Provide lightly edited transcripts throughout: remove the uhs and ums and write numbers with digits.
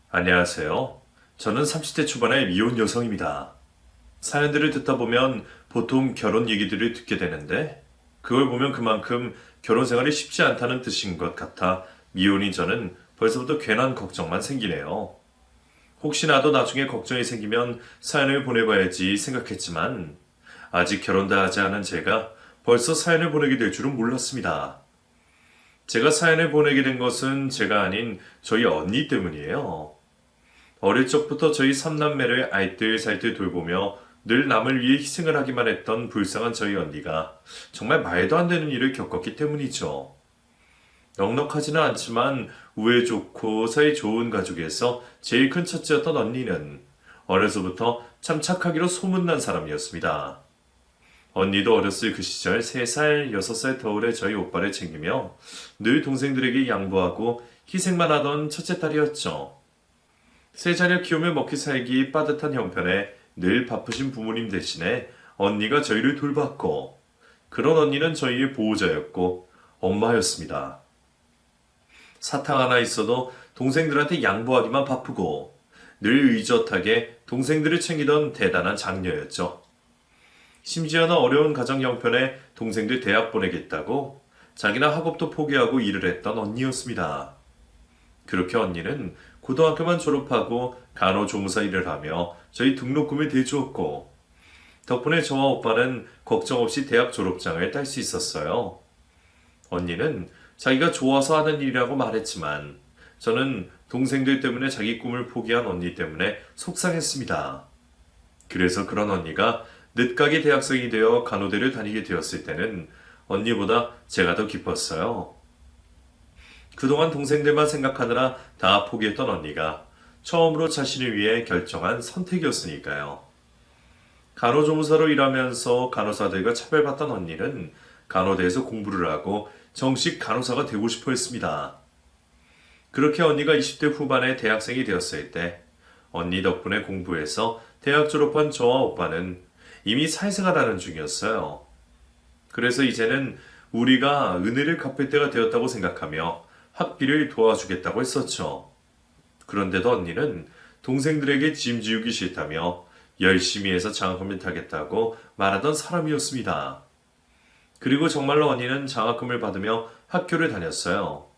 안녕하세요. 저는 30대 초반의 미혼 여성입니다. 사연들을 듣다 보면 보통 결혼 얘기들을 듣게 되는데, 그걸 보면 그만큼 결혼 생활이 쉽지 않다는 뜻인 것 같아 미혼인 저는 벌써부터 괜한 걱정만 생기네요. 혹시나도 나중에 걱정이 생기면 사연을 보내봐야지 생각했지만, 아직 결혼도 하지 않은 제가 벌써 사연을 보내게 될 줄은 몰랐습니다. 제가 사연을 보내게 된 것은 제가 아닌 저희 언니 때문이에요. 어릴 적부터 저희 삼남매를 알뜰살뜰 돌보며 늘 남을 위해 희생을 하기만 했던 불쌍한 저희 언니가 정말 말도 안 되는 일을 겪었기 때문이죠. 넉넉하지는 않지만 우애 좋고 사이 좋은 가족에서 제일 큰 첫째였던 언니는 어려서부터 참 착하기로 소문난 사람이었습니다. 언니도 어렸을 그 시절 3살, 6살 터울의 저희 오빠를 챙기며 늘 동생들에게 양보하고 희생만 하던 첫째 딸이었죠. 세 자녀 키우며 먹기 살기 빠듯한 형편에 늘 바쁘신 부모님 대신에 언니가 저희를 돌봤고, 그런 언니는 저희의 보호자였고 엄마였습니다. 사탕 하나 있어도 동생들한테 양보하기만 바쁘고 늘 의젓하게 동생들을 챙기던 대단한 장녀였죠. 심지어는 어려운 가정 형편에 동생들 대학 보내겠다고 자기나 학업도 포기하고 일을 했던 언니였습니다. 그렇게 언니는 고등학교만 졸업하고 간호조무사 일을 하며 저희 등록금을 대주었고, 덕분에 저와 오빠는 걱정 없이 대학 졸업장을 딸 수 있었어요. 언니는 자기가 좋아서 하는 일이라고 말했지만, 저는 동생들 때문에 자기 꿈을 포기한 언니 때문에 속상했습니다. 그래서 그런 언니가 늦가기 대학생이 되어 간호대를 다니게 되었을 때는 언니보다 제가 더 기뻤어요. 그동안 동생들만 생각하느라 다 포기했던 언니가 처음으로 자신을 위해 결정한 선택이었으니까요. 간호조무사로 일하면서 간호사들과 차별받던 언니는 간호대에서 공부를 하고 정식 간호사가 되고 싶어 했습니다. 그렇게 언니가 20대 후반에 대학생이 되었을 때 언니 덕분에 공부해서 대학 졸업한 저와 오빠는 이미 사회생활하는 중이었어요. 그래서 이제는 우리가 은혜를 갚을 때가 되었다고 생각하며 학비를 도와주겠다고 했었죠. 그런데도 언니는 동생들에게 짐 지우기 싫다며 열심히 해서 장학금을 타겠다고 말하던 사람이었습니다. 그리고 정말로 언니는 장학금을 받으며 학교를 다녔어요.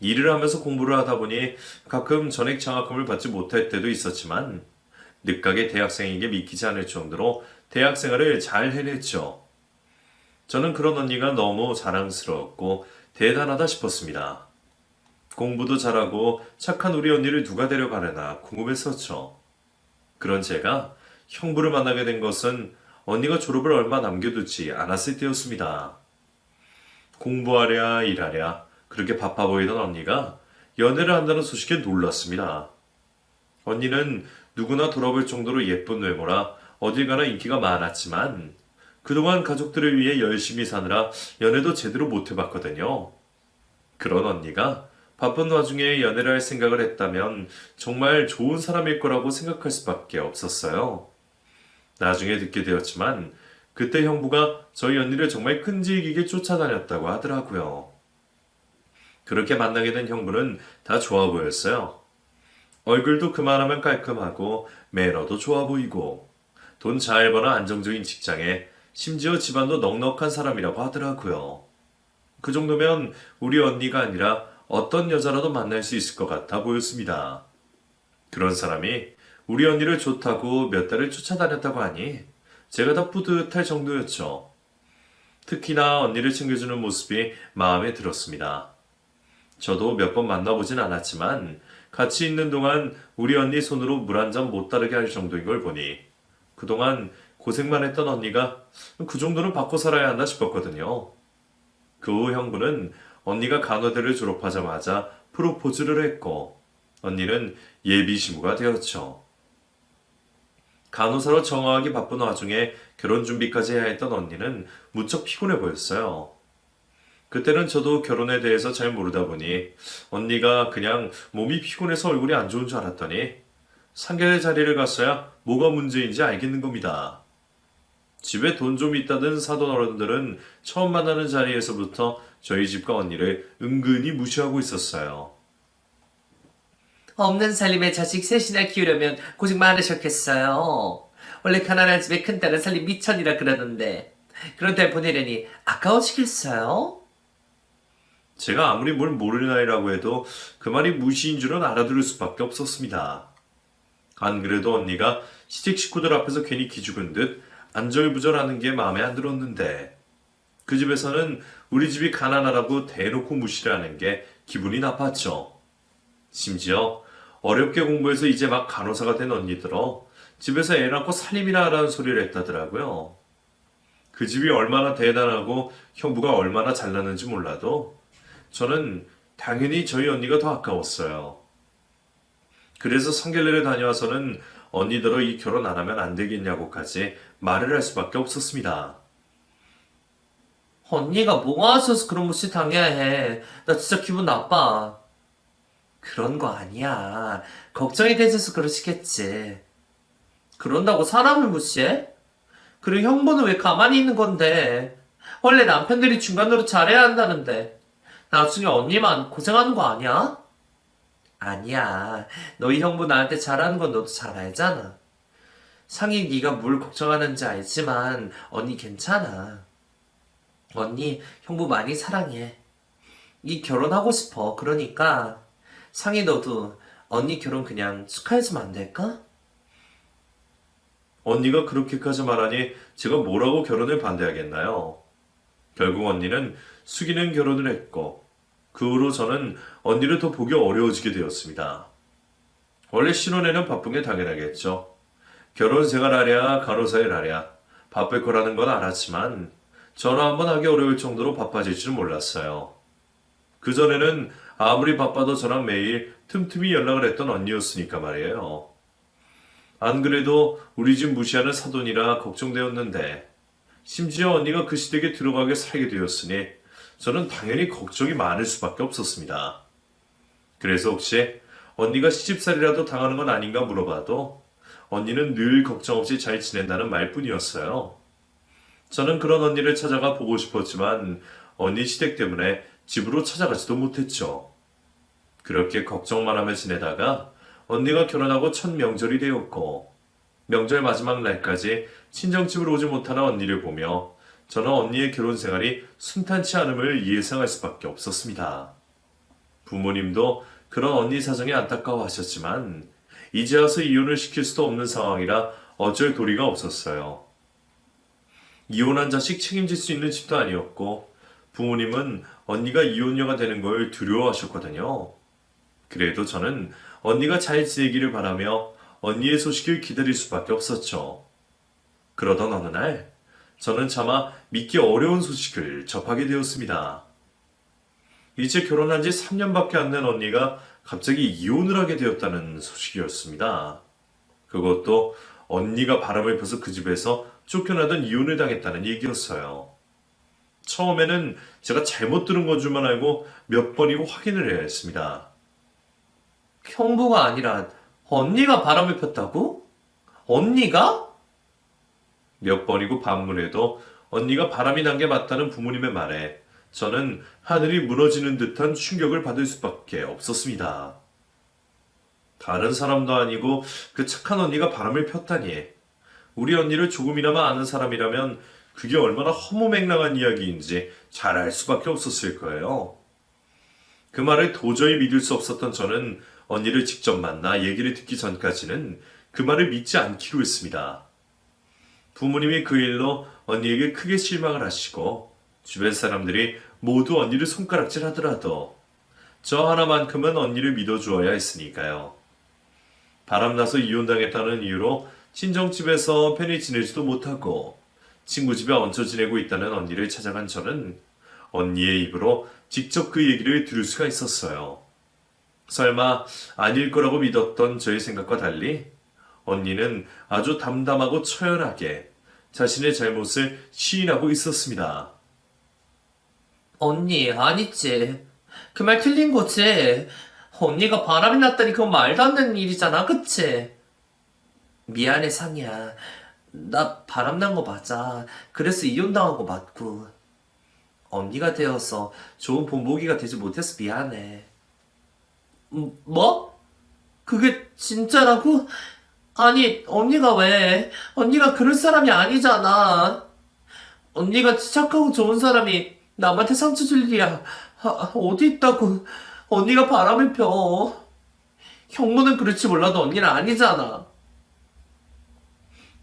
일을 하면서 공부를 하다 보니 가끔 전액 장학금을 받지 못할 때도 있었지만 늦가게 대학생에게 믿기지 않을 정도로 대학생활을 잘 해냈죠. 저는 그런 언니가 너무 자랑스러웠고 대단하다 싶었습니다. 공부도 잘하고 착한 우리 언니를 누가 데려가려나 궁금했었죠. 그런 제가 형부를 만나게 된 것은 언니가 졸업을 얼마 남겨두지 않았을 때였습니다. 공부하랴 일하랴 그렇게 바빠 보이던 언니가 연애를 한다는 소식에 놀랐습니다. 언니는 누구나 돌아볼 정도로 예쁜 외모라 어딜 가나 인기가 많았지만 그동안 가족들을 위해 열심히 사느라 연애도 제대로 못 해봤거든요. 그런 언니가 바쁜 와중에 연애를 할 생각을 했다면 정말 좋은 사람일 거라고 생각할 수밖에 없었어요. 나중에 듣게 되었지만 그때 형부가 저희 언니를 정말 끈질기게 쫓아다녔다고 하더라고요. 그렇게 만나게 된 형부는 다 좋아 보였어요. 얼굴도 그만하면 깔끔하고 매너도 좋아 보이고 돈 잘 버는 안정적인 직장에 심지어 집안도 넉넉한 사람이라고 하더라고요. 그 정도면 우리 언니가 아니라 어떤 여자라도 만날 수 있을 것 같아 보였습니다. 그런 사람이 우리 언니를 좋다고 몇 달을 쫓아다녔다고 하니 제가 다 뿌듯할 정도였죠. 특히나 언니를 챙겨주는 모습이 마음에 들었습니다. 저도 몇 번 만나보진 않았지만 같이 있는 동안 우리 언니 손으로 물 한 잔 못 따르게 할 정도인 걸 보니 그동안 고생만 했던 언니가 그 정도는 받고 살아야 한다 싶었거든요. 그 후 형부는 언니가 간호대를 졸업하자마자 프로포즈를 했고 언니는 예비 시부가 되었죠. 간호사로 정화하기 바쁜 와중에 결혼 준비까지 해야 했던 언니는 무척 피곤해 보였어요. 그때는 저도 결혼에 대해서 잘 모르다 보니 언니가 그냥 몸이 피곤해서 얼굴이 안 좋은 줄 알았더니 상견례 자리를 갔어야 뭐가 문제인지 알겠는 겁니다. 집에 돈 좀 있다던 사돈 어른들은 처음 만나는 자리에서부터 저희 집과 언니를 은근히 무시하고 있었어요. 없는 살림에 자식 셋이나 키우려면 고생 많으셨겠어요. 원래 가난한 집에 큰딸은 살림 미천이라 그러던데 그런 딸 보내려니 아까우시겠어요? 제가 아무리 뭘 모르는 아이라고 해도 그 말이 무시인 줄은 알아들을 수밖에 없었습니다. 안 그래도 언니가 시댁 식구들 앞에서 괜히 기죽은 듯 안절부절하는 게 마음에 안 들었는데 그 집에서는 우리 집이 가난하다고 대놓고 무시를 하는 게 기분이 나빴죠. 심지어 어렵게 공부해서 이제 막 간호사가 된 언니들어 집에서 애 낳고 살림이나 하라는 소리를 했다더라고요. 그 집이 얼마나 대단하고 형부가 얼마나 잘났는지 몰라도 저는 당연히 저희 언니가 더 아까웠어요. 그래서 성결례를 다녀와서는 언니들어 이 결혼 안 하면 안 되겠냐고까지 말을 할 수밖에 없었습니다. 언니가 뭐가 하셔서 그런 무시 당해야 해. 나 진짜 기분 나빠. 그런 거 아니야. 걱정이 되셔서 그러시겠지. 그런다고 사람을 무시해? 그리고 형부는 왜 가만히 있는 건데? 원래 남편들이 중간으로 잘해야 한다는데. 나중에 언니만 고생하는 거 아니야? 아니야. 너희 형부 나한테 잘하는 건 너도 잘 알잖아. 상이 네가 뭘 걱정하는지 알지만 언니 괜찮아. 언니 형부 많이 사랑해. 이 결혼하고 싶어. 그러니까 상이 너도 언니 결혼 그냥 축하해주면 안 될까? 언니가 그렇게까지 말하니 제가 뭐라고 결혼을 반대하겠나요? 결국 언니는 숙이는 결혼을 했고 그 후로 저는 언니를 더 보기 어려워지게 되었습니다. 원래 신혼에는 바쁜 게 당연하겠죠. 결혼 생활하랴 간호사 일하랴 바쁠 거라는 건 알았지만 전화 한번 하기 어려울 정도로 바빠질 줄 몰랐어요. 그전에는 아무리 바빠도 저랑 매일 틈틈이 연락을 했던 언니였으니까 말이에요. 안 그래도 우리 집 무시하는 사돈이라 걱정되었는데 심지어 언니가 그 시댁에 들어가게 살게 되었으니 저는 당연히 걱정이 많을 수밖에 없었습니다. 그래서 혹시 언니가 시집살이라도 당하는 건 아닌가 물어봐도 언니는 늘 걱정 없이 잘 지낸다는 말뿐이었어요. 저는 그런 언니를 찾아가 보고 싶었지만 언니 시댁 때문에 집으로 찾아가지도 못했죠. 그렇게 걱정만 하며 지내다가 언니가 결혼하고 첫 명절이 되었고 명절 마지막 날까지 친정집으로 오지 못하는 언니를 보며 저는 언니의 결혼 생활이 순탄치 않음을 예상할 수밖에 없었습니다. 부모님도 그런 언니 사정에 안타까워하셨지만 이제 와서 이혼을 시킬 수도 없는 상황이라 어쩔 도리가 없었어요. 이혼한 자식 책임질 수 있는 집도 아니었고 부모님은 언니가 이혼녀가 되는 걸 두려워하셨거든요. 그래도 저는 언니가 잘 지내기를 바라며 언니의 소식을 기다릴 수밖에 없었죠. 그러던 어느 날 저는 차마 믿기 어려운 소식을 접하게 되었습니다. 이제 결혼한 지 3년밖에 안 된 언니가 갑자기 이혼을 하게 되었다는 소식이었습니다. 그것도 언니가 바람을 펴서 그 집에서 쫓겨나던 이혼을 당했다는 얘기였어요. 처음에는 제가 잘못 들은 건 줄만 알고 몇 번이고 확인을 해야 했습니다. 형부가 아니라 언니가 바람을 폈다고? 언니가? 몇 번이고 반문해도 언니가 바람이 난 게 맞다는 부모님의 말에 저는 하늘이 무너지는 듯한 충격을 받을 수밖에 없었습니다. 다른 사람도 아니고 그 착한 언니가 바람을 폈다니. 우리 언니를 조금이나마 아는 사람이라면 그게 얼마나 허무맹랑한 이야기인지 잘 알 수밖에 없었을 거예요. 그 말을 도저히 믿을 수 없었던 저는 언니를 직접 만나 얘기를 듣기 전까지는 그 말을 믿지 않기로 했습니다. 부모님이 그 일로 언니에게 크게 실망을 하시고 주변 사람들이 모두 언니를 손가락질 하더라도 저 하나만큼은 언니를 믿어주어야 했으니까요. 바람나서 이혼당했다는 이유로 친정집에서 편히 지내지도 못하고 친구 집에 얹혀 지내고 있다는 언니를 찾아간 저는 언니의 입으로 직접 그 얘기를 들을 수가 있었어요. 설마 아닐 거라고 믿었던 저의 생각과 달리 언니는 아주 담담하고 처연하게 자신의 잘못을 시인하고 있었습니다. 언니, 아니지. 그 말 틀린 거지. 언니가 바람이 났다니 그건 말도 안 되는 일이잖아, 그치? 미안해, 상이야. 나 바람 난 거 맞아. 그래서 이혼당한 거 맞고. 언니가 되어서 좋은 본보기가 되지 못해서 미안해. 뭐? 그게 진짜라고? 아니, 언니가 왜? 언니가 그럴 사람이 아니잖아. 언니가 착하고 좋은 사람이 남한테 상처 줄 일이야. 어디 있다고. 언니가 바람을 펴. 형무는 그럴지 몰라도 언니는 아니잖아.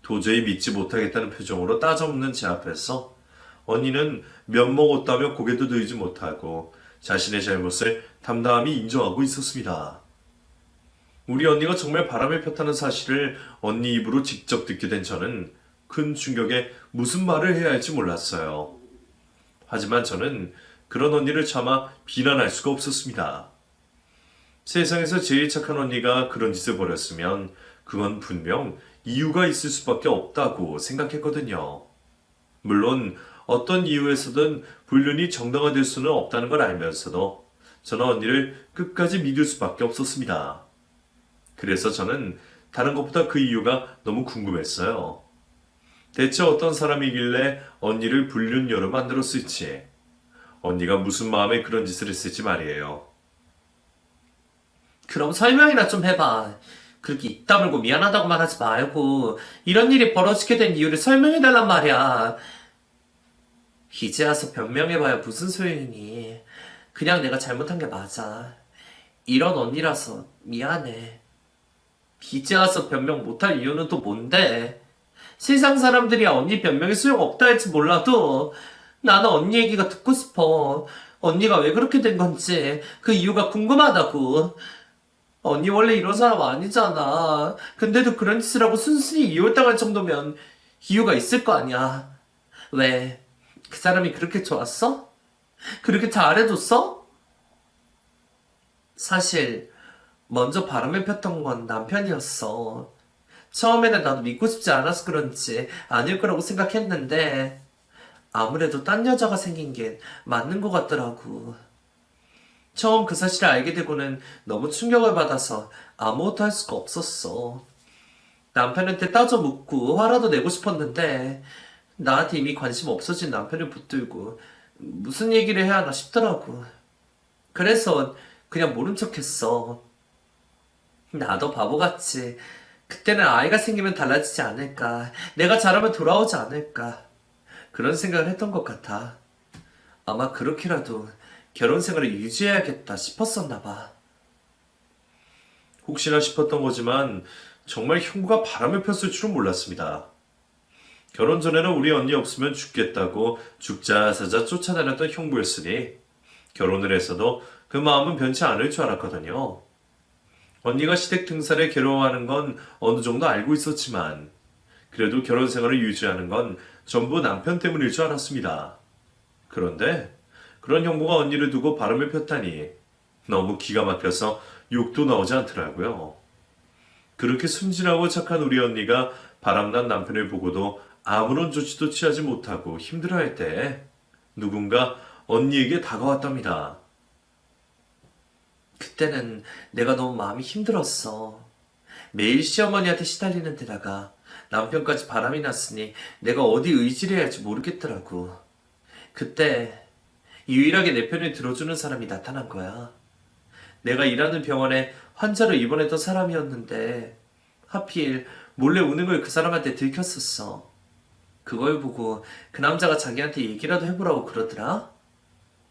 도저히 믿지 못하겠다는 표정으로 따져묻는 제 앞에서 언니는 면목 없다며 고개도 들지 못하고 자신의 잘못을 담담히 인정하고 있었습니다. 우리 언니가 정말 바람을 폈다는 사실을 언니 입으로 직접 듣게 된 저는 큰 충격에 무슨 말을 해야 할지 몰랐어요. 하지만 저는 그런 언니를 차마 비난할 수가 없었습니다. 세상에서 제일 착한 언니가 그런 짓을 벌였으면 그건 분명 이유가 있을 수밖에 없다고 생각했거든요. 물론 어떤 이유에서든 불륜이 정당화될 수는 없다는 걸 알면서도 저는 언니를 끝까지 믿을 수밖에 없었습니다. 그래서 저는 다른 것보다 그 이유가 너무 궁금했어요. 대체 어떤 사람이길래 언니를 불륜녀로 만들었을지, 언니가 무슨 마음에 그런 짓을 했을지 말이에요. 그럼 설명이나 좀 해봐. 그렇게 입 다물고 미안하다고만 하지 말고 이런 일이 벌어지게 된 이유를 설명해달란 말이야. 이제 와서 변명해봐야 무슨 소용이니. 그냥 내가 잘못한 게 맞아. 이런 언니라서 미안해. 이제 와서 변명 못할 이유는 또 뭔데? 세상 사람들이 언니 변명에 소용없다 할지 몰라도 나는 언니 얘기가 듣고 싶어. 언니가 왜 그렇게 된 건지 그 이유가 궁금하다고. 언니 원래 이런 사람 아니잖아. 근데도 그런 짓을 하고 순순히 이혼당할 정도면 이유가 있을 거 아니야. 왜? 그 사람이 그렇게 좋았어? 그렇게 잘해줬어? 사실 먼저 바람을 폈던 건 남편이었어. 처음에는 나도 믿고 싶지 않아서 그런지 아닐 거라고 생각했는데 아무래도 딴 여자가 생긴 게 맞는 것 같더라고. 처음 그 사실을 알게 되고는 너무 충격을 받아서 아무것도 할 수가 없었어. 남편한테 따져 묻고 화라도 내고 싶었는데 나한테 이미 관심 없어진 남편을 붙들고 무슨 얘기를 해야 하나 싶더라고. 그래서 그냥 모른 척 했어. 나도 바보같이 그때는 아이가 생기면 달라지지 않을까. 내가 잘하면 돌아오지 않을까. 그런 생각을 했던 것 같아. 아마 그렇게라도 결혼 생활을 유지해야겠다 싶었었나 봐. 혹시나 싶었던 거지만 정말 형부가 바람을 폈을 줄은 몰랐습니다. 결혼 전에는 우리 언니 없으면 죽겠다고 죽자 사자 쫓아다녔던 형부였으니 결혼을 해서도 그 마음은 변치 않을 줄 알았거든요. 언니가 시댁 등살에 괴로워하는 건 어느 정도 알고 있었지만 그래도 결혼 생활을 유지하는 건 전부 남편 때문일 줄 알았습니다. 그런데 그런 형부가 언니를 두고 바람을 폈다니 너무 기가 막혀서 욕도 나오지 않더라고요. 그렇게 순진하고 착한 우리 언니가 바람난 남편을 보고도 아무런 조치도 취하지 못하고 힘들어할 때 누군가 언니에게 다가왔답니다. 그때는 내가 너무 마음이 힘들었어. 매일 시어머니한테 시달리는 데다가 남편까지 바람이 났으니 내가 어디 의지를 해야 할지 모르겠더라고. 그때 유일하게 내 편을 들어주는 사람이 나타난 거야. 내가 일하는 병원에 환자로 입원했던 사람이었는데 하필 몰래 우는 걸 그 사람한테 들켰었어. 그걸 보고 그 남자가 자기한테 얘기라도 해보라고 그러더라.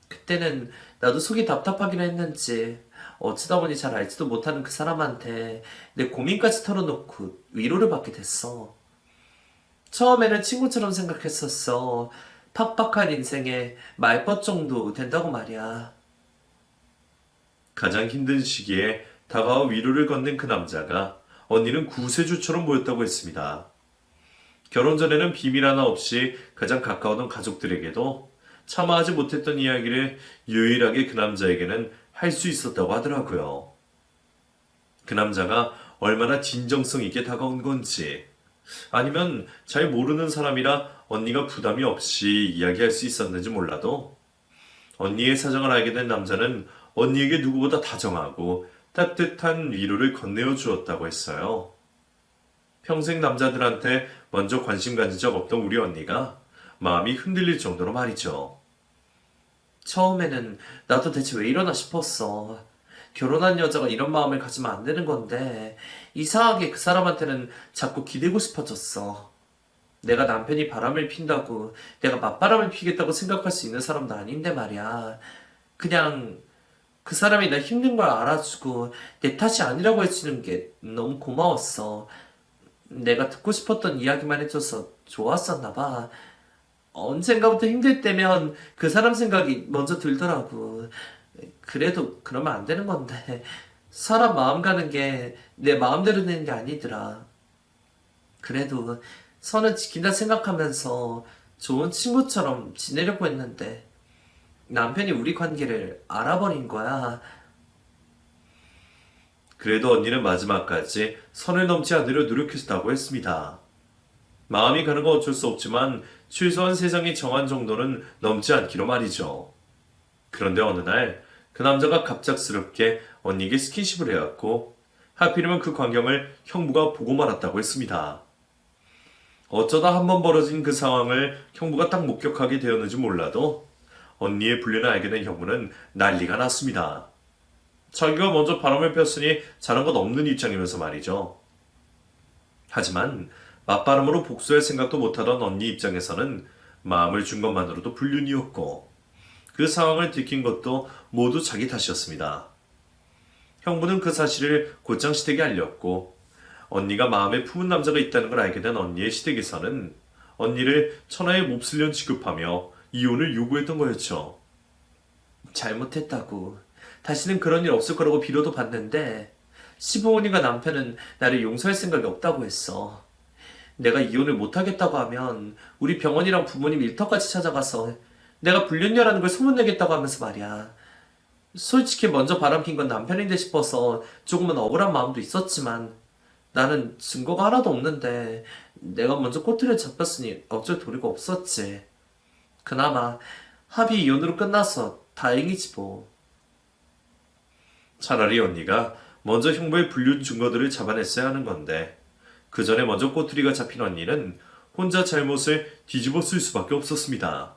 그때는 나도 속이 답답하긴 했는지 어쩌다 보니 잘 알지도 못하는 그 사람한테 내 고민까지 털어놓고 위로를 받게 됐어. 처음에는 친구처럼 생각했었어. 팍팍한 인생에 말벗 정도 된다고 말이야. 가장 힘든 시기에 다가와 위로를 건넨 그 남자가 언니는 구세주처럼 보였다고 했습니다. 결혼 전에는 비밀 하나 없이 가장 가까웠던 가족들에게도 참아하지 못했던 이야기를 유일하게 그 남자에게는 할 수 있었다고 하더라고요. 그 남자가 얼마나 진정성 있게 다가온 건지, 아니면 잘 모르는 사람이라 언니가 부담이 없이 이야기할 수 있었는지 몰라도 언니의 사정을 알게 된 남자는 언니에게 누구보다 다정하고 따뜻한 위로를 건네어 주었다고 했어요. 평생 남자들한테 먼저 관심 가진 적 없던 우리 언니가 마음이 흔들릴 정도로 말이죠. 처음에는 나도 대체 왜 이러나 싶었어. 결혼한 여자가 이런 마음을 가지면 안 되는 건데, 이상하게 그 사람한테는 자꾸 기대고 싶어졌어. 내가 남편이 바람을 핀다고, 내가 맞바람을 피겠다고 생각할 수 있는 사람도 아닌데 말이야. 그냥 그 사람이 나 힘든 걸 알아주고 내 탓이 아니라고 해주는 게 너무 고마웠어. 내가 듣고 싶었던 이야기만 해줘서 좋았었나 봐. 언젠가부터 힘들 때면 그 사람 생각이 먼저 들더라고. 그래도 그러면 안 되는 건데. 사람 마음 가는 게 내 마음대로 되는 게 아니더라. 그래도 선은 지킨다 생각하면서 좋은 친구처럼 지내려고 했는데 남편이 우리 관계를 알아버린 거야. 그래도 언니는 마지막까지 선을 넘지 않으려 노력했다고 했습니다. 마음이 가는 건 어쩔 수 없지만 최소한 세상이 정한 정도는 넘지 않기로 말이죠. 그런데 어느 날 그 남자가 갑작스럽게 언니에게 스킨십을 해왔고 하필이면 그 광경을 형부가 보고 말았다고 했습니다. 어쩌다 한번 벌어진 그 상황을 형부가 딱 목격하게 되었는지 몰라도 언니의 불륜을 알게 된 형부는 난리가 났습니다. 자기가 먼저 바람을 폈으니 잘한 것 없는 입장이면서 말이죠. 하지만 맞바람으로 복수할 생각도 못하던 언니 입장에서는 마음을 준 것만으로도 불륜이었고 그 상황을 들킨 것도 모두 자기 탓이었습니다. 형부는 그 사실을 곧장 시댁에 알렸고 언니가 마음에 품은 남자가 있다는 걸 알게 된 언니의 시댁에서는 언니를 천하의 몹쓸년 취급하며 이혼을 요구했던 거였죠. 잘못했다고. 다시는 그런 일 없을 거라고 빌어도 봤는데 시부모님과 남편은 나를 용서할 생각이 없다고 했어. 내가 이혼을 못하겠다고 하면 우리 병원이랑 부모님 일터까지 찾아가서 내가 불륜녀라는 걸 소문내겠다고 하면서 말이야. 솔직히 먼저 바람핀 건 남편인데 싶어서 조금은 억울한 마음도 있었지만 나는 증거가 하나도 없는데 내가 먼저 꼬투리를 잡혔으니 어쩔 도리가 없었지. 그나마 합의 이혼으로 끝나서 다행이지 뭐. 차라리 언니가 먼저 형부의 불륜 증거들을 잡아냈어야 하는 건데 그 전에 먼저 꼬투리가 잡힌 언니는 혼자 잘못을 뒤집어 쓸 수밖에 없었습니다.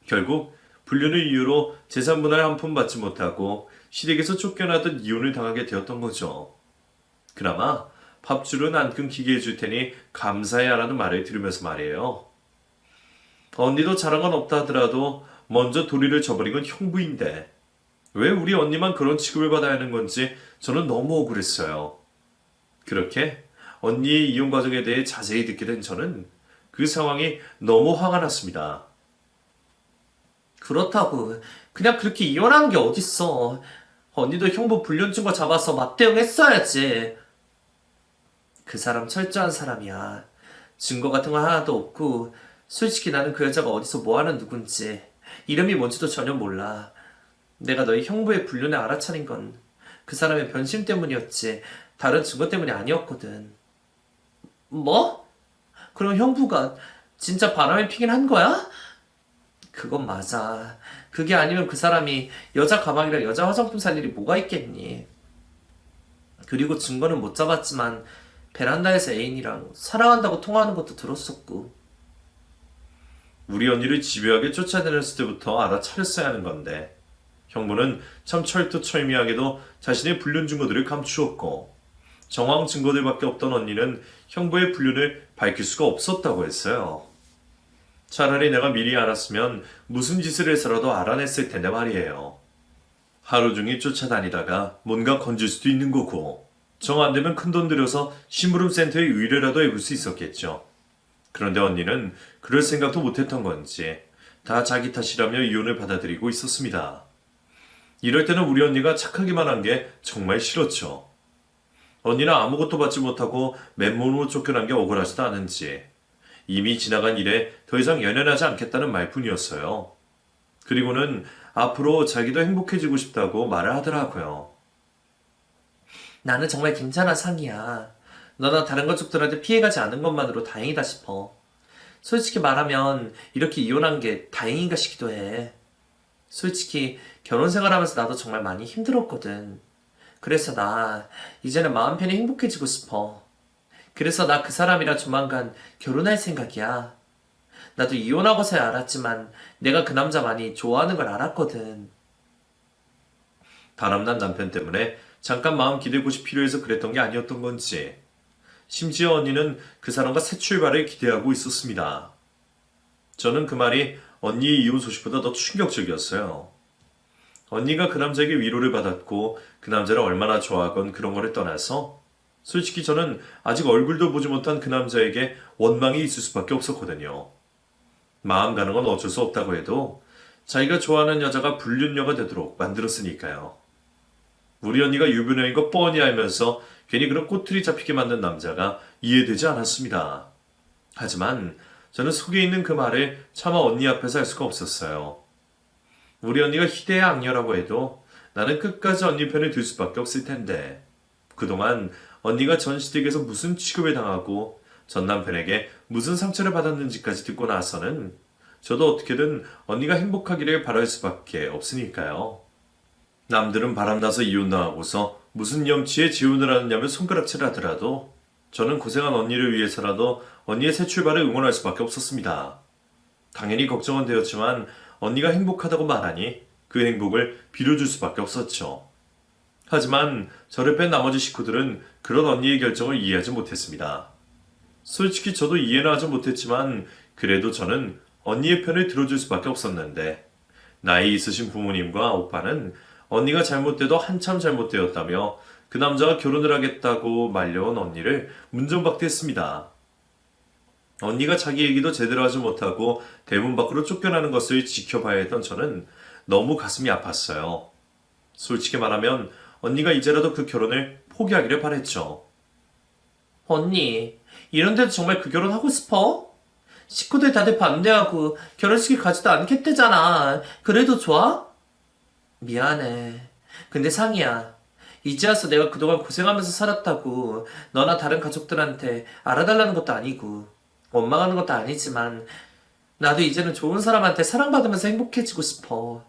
결국 불륜을 이유로 재산 분할 한 푼 받지 못하고 시댁에서 쫓겨나듯 이혼을 당하게 되었던 거죠. 그나마 밥줄은 안 끊기게 해줄 테니 감사해야라는 말을 들으면서 말이에요. 언니도 잘한 건 없다 하더라도 먼저 도리를 저버린 건 형부인데 왜 우리 언니만 그런 취급을 받아야 하는 건지 저는 너무 억울했어요. 그렇게 언니의 이혼 과정에 대해 자세히 듣게 된 저는 그 상황이 너무 화가 났습니다. 그렇다고 그냥 그렇게 이혼하는 게 어딨어. 언니도 형부 불륜 증거 잡아서 맞대응했어야지. 그 사람 철저한 사람이야. 증거 같은 거 하나도 없고 솔직히 나는 그 여자가 어디서 뭐하는 누군지 이름이 뭔지도 전혀 몰라. 내가 너희 형부의 불륜에 알아차린 건 그 사람의 변심 때문이었지 다른 증거 때문이 아니었거든. 뭐? 그럼 형부가 진짜 바람을 피긴 한 거야? 그건 맞아. 그게 아니면 그 사람이 여자 가방이랑 여자 화장품 살 일이 뭐가 있겠니? 그리고 증거는 못 잡았지만 베란다에서 애인이랑 사랑한다고 통화하는 것도 들었었고. 우리 언니를 집요하게 쫓아다녔을 때부터 알아차렸어야 하는 건데 형부는 참 철두철미하게도 자신의 불륜 증거들을 감추었고 정황 증거들밖에 없던 언니는 형부의 불륜을 밝힐 수가 없었다고 했어요. 차라리 내가 미리 알았으면 무슨 짓을 해서라도 알아냈을 텐데 말이에요. 하루 종일 쫓아다니다가 뭔가 건질 수도 있는 거고 정 안 되면 큰돈 들여서 심부름 센터에 의뢰라도 해볼 수 있었겠죠. 그런데 언니는 그럴 생각도 못했던 건지 다 자기 탓이라며 이혼을 받아들이고 있었습니다. 이럴 때는 우리 언니가 착하기만 한 게 정말 싫었죠. 언니는 아무것도 받지 못하고 맨몸으로 쫓겨난 게 억울하지도 않은지 이미 지나간 일에 더 이상 연연하지 않겠다는 말뿐이었어요. 그리고는 앞으로 자기도 행복해지고 싶다고 말을 하더라고요. 나는 정말 괜찮아 상이야. 너나 다른 가족들한테 피해가지 않은 것만으로 다행이다 싶어. 솔직히 말하면 이렇게 이혼한 게 다행인가 싶기도 해. 솔직히 결혼 생활하면서 나도 정말 많이 힘들었거든. 그래서 나 이제는 마음 편히 행복해지고 싶어. 그래서 나 그 사람이랑 조만간 결혼할 생각이야. 나도 이혼하고서야 알았지만 내가 그 남자 많이 좋아하는 걸 알았거든. 바람난 남편 때문에 잠깐 마음 기댈 곳이 필요해서 그랬던 게 아니었던 건지, 심지어 언니는 그 사람과 새 출발을 기대하고 있었습니다. 저는 그 말이 언니의 이혼 소식보다 더 충격적이었어요. 언니가 그 남자에게 위로를 받았고 그 남자를 얼마나 좋아하건 그런 거를 떠나서 솔직히 저는 아직 얼굴도 보지 못한 그 남자에게 원망이 있을 수밖에 없었거든요. 마음 가는 건 어쩔 수 없다고 해도 자기가 좋아하는 여자가 불륜녀가 되도록 만들었으니까요. 우리 언니가 유부녀인 거 뻔히 알면서 괜히 그런 꼬투리 잡히게 만든 남자가 이해되지 않았습니다. 하지만 저는 속에 있는 그 말을 차마 언니 앞에서 할 수가 없었어요. 우리 언니가 희대의 악녀라고 해도 나는 끝까지 언니 편을 들 수밖에 없을 텐데 그동안 언니가 전 시댁에서 무슨 취급을 당하고 전 남편에게 무슨 상처를 받았는지까지 듣고 나서는 저도 어떻게든 언니가 행복하기를 바랄 수밖에 없으니까요. 남들은 바람나서 이혼당하고서 무슨 염치에 재혼을 하느냐며 손가락질 하더라도 저는 고생한 언니를 위해서라도 언니의 새 출발을 응원할 수밖에 없었습니다. 당연히 걱정은 되었지만 언니가 행복하다고 말하니 그 행복을 빌어줄 수밖에 없었죠. 하지만 저를 뺀 나머지 식구들은 그런 언니의 결정을 이해하지 못했습니다. 솔직히 저도 이해는 하지 못했지만 그래도 저는 언니의 편을 들어줄 수밖에 없었는데 나이 있으신 부모님과 오빠는 언니가 잘못돼도 한참 잘못되었다며 그 남자와 결혼을 하겠다고 말려온 언니를 문전박대했습니다. 언니가 자기 얘기도 제대로 하지 못하고 대문 밖으로 쫓겨나는 것을 지켜봐야 했던 저는 너무 가슴이 아팠어요. 솔직히 말하면 언니가 이제라도 그 결혼을 포기하기를 바랬죠. 언니, 이런데도 정말 그 결혼 하고 싶어? 식구들 다들 반대하고 결혼식을 가지도 않겠대잖아. 그래도 좋아? 미안해. 근데 상이야. 이제 와서 내가 그동안 고생하면서 살았다고 너나 다른 가족들한테 알아달라는 것도 아니고 원망하는 것도 아니지만 나도 이제는 좋은 사람한테 사랑받으면서 행복해지고 싶어.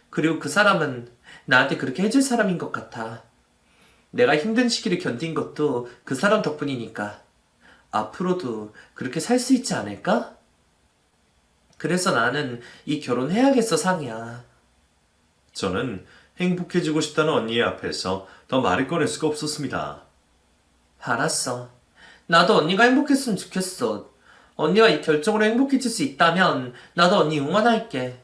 그리고 그 사람은 나한테 그렇게 해줄 사람인 것 같아. 내가 힘든 시기를 견딘 것도 그 사람 덕분이니까 앞으로도 그렇게 살 수 있지 않을까? 그래서 나는 이 결혼 해야겠어, 상이야. 저는 행복해지고 싶다는 언니의 앞에서 더 말을 꺼낼 수가 없었습니다. 알았어. 나도 언니가 행복했으면 좋겠어. 언니가 이 결정으로 행복해질 수 있다면 나도 언니 응원할게.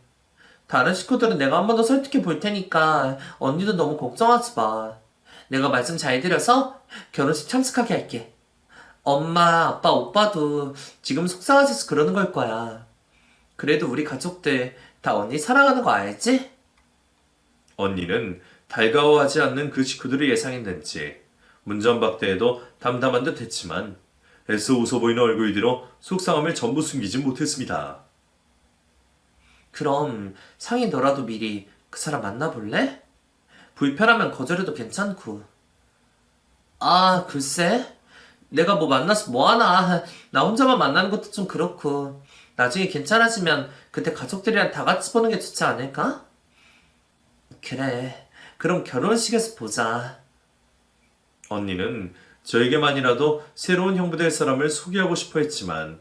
다른 식구들은 내가 한 번 더 설득해 볼 테니까 언니도 너무 걱정하지 마. 내가 말씀 잘 드려서 결혼식 참석하게 할게. 엄마, 아빠, 오빠도 지금 속상하셔서 그러는 걸 거야. 그래도 우리 가족들 다 언니 사랑하는 거 알지? 언니는 달가워하지 않는 그 식구들을 예상했는지 문전박대에도 담담한 듯 했지만 애써 웃어 보이는 얼굴 뒤로 속상함을 전부 숨기지 못했습니다. 그럼 상이 너라도 미리 그 사람 만나볼래? 불편하면 거절해도 괜찮고. 아, 글쎄. 내가 뭐 만나서 뭐하나. 나 혼자만 만나는 것도 좀 그렇고. 나중에 괜찮아지면 그때 가족들이랑 다 같이 보는 게 좋지 않을까? 그래. 그럼 결혼식에서 보자. 언니는 저에게만이라도 새로운 형부 될 사람을 소개하고 싶어 했지만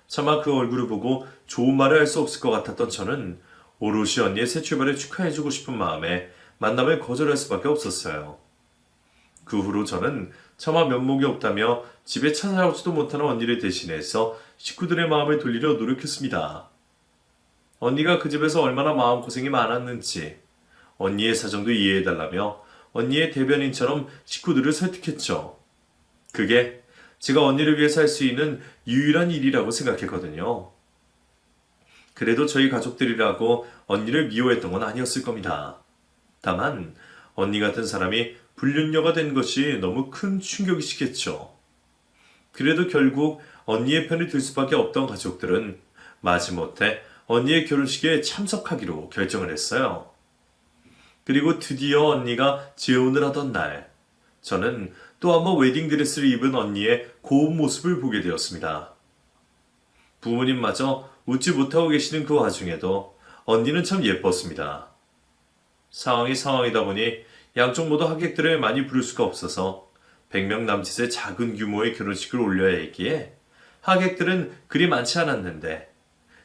차마 그 얼굴을 보고 좋은 말을 할 수 없을 것 같았던 저는 오롯이 언니의 새 출발을 축하해주고 싶은 마음에 만남을 거절할 수밖에 없었어요. 그 후로 저는 차마 면목이 없다며 집에 찾아오지도 못하는 언니를 대신해서 식구들의 마음을 돌리려 노력했습니다. 언니가 그 집에서 얼마나 마음고생이 많았는지 언니의 사정도 이해해달라며 언니의 대변인처럼 식구들을 설득했죠. 그게 제가 언니를 위해서 할 수 있는 유일한 일이라고 생각했거든요. 그래도 저희 가족들이라고 언니를 미워했던 건 아니었을 겁니다. 다만 언니 같은 사람이 불륜녀가 된 것이 너무 큰 충격이시겠죠. 그래도 결국 언니의 편을 들 수밖에 없던 가족들은 마지못해 언니의 결혼식에 참석하기로 결정을 했어요. 그리고 드디어 언니가 재혼을 하던 날, 저는 또 한 번 웨딩드레스를 입은 언니의 고운 모습을 보게 되었습니다. 부모님마저 웃지 못하고 계시는 그 와중에도 언니는 참 예뻤습니다. 상황이 상황이다 보니 양쪽 모두 하객들을 많이 부를 수가 없어서 100명 남짓의 작은 규모의 결혼식을 올려야 했기에 하객들은 그리 많지 않았는데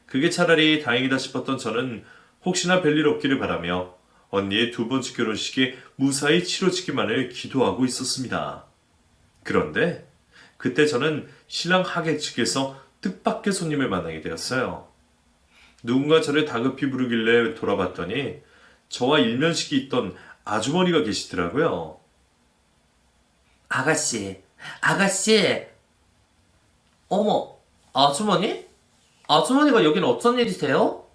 그게 차라리 다행이다 싶었던 저는 혹시나 별일 없기를 바라며 언니의 두 번째 결혼식이 무사히 치러지기만을 기도하고 있었습니다. 그런데 그때 저는 신랑 하객 측에서 뜻밖의 손님을 만나게 되었어요. 누군가 저를 다급히 부르길래 돌아봤더니 저와 일면식이 있던 아주머니가 계시더라고요. 아가씨, 아가씨. 어머, 아주머니? 아주머니가 여긴 어쩐 일이세요?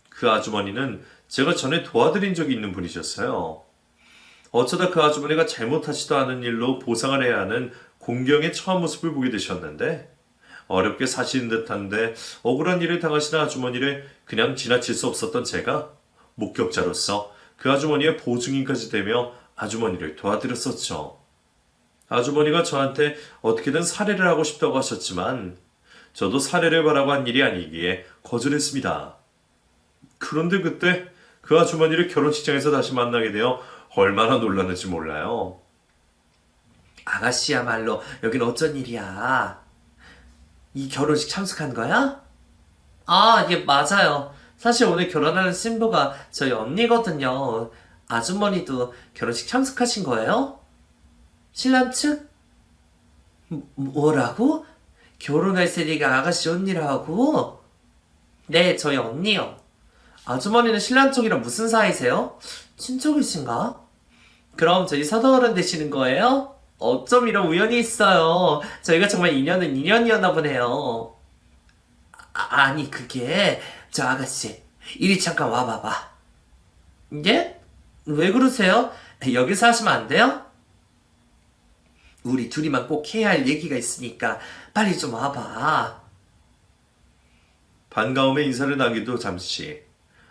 그 아주머니는 제가 전에 도와드린 적이 있는 분이셨어요. 어쩌다 그 아주머니가 잘못하지도 않은 일로 보상을 해야 하는 공경의 처한 모습을 보게 되셨는데 어렵게 사시는 듯한데 억울한 일을 당하시는 아주머니를 그냥 지나칠 수 없었던 제가 목격자로서 그 아주머니의 보증인까지 되며 아주머니를 도와드렸었죠. 아주머니가 저한테 어떻게든 살해를 하고 싶다고 하셨지만 저도 살해를 바라고 한 일이 아니기에 거절했습니다. 그런데 그때 그 아주머니를 결혼식장에서 다시 만나게 되어 얼마나 놀랐는지 몰라요. 아가씨야말로 여긴 어쩐 일이야? 이 결혼식 참석한 거야? 아, 예, 맞아요. 사실 오늘 결혼하는 신부가 저희 언니거든요. 아주머니도 결혼식 참석하신 거예요? 신랑 측? 뭐라고? 결혼할 세리가 아가씨 언니라고? 네, 저희 언니요. 아주머니는 신랑 쪽이랑 무슨 사이세요? 친척이신가? 그럼 저희 사도어른 되시는 거예요? 어쩜 이런 우연이 있어요. 저희가 정말 인연은 인연이었나 보네요. 아니 그게 저 아가씨 이리 잠깐 와봐봐. 예? 왜 그러세요? 여기서 하시면 안 돼요? 우리 둘이만 꼭 해야 할 얘기가 있으니까 빨리 좀 와봐. 반가움에 인사를 나기도 잠시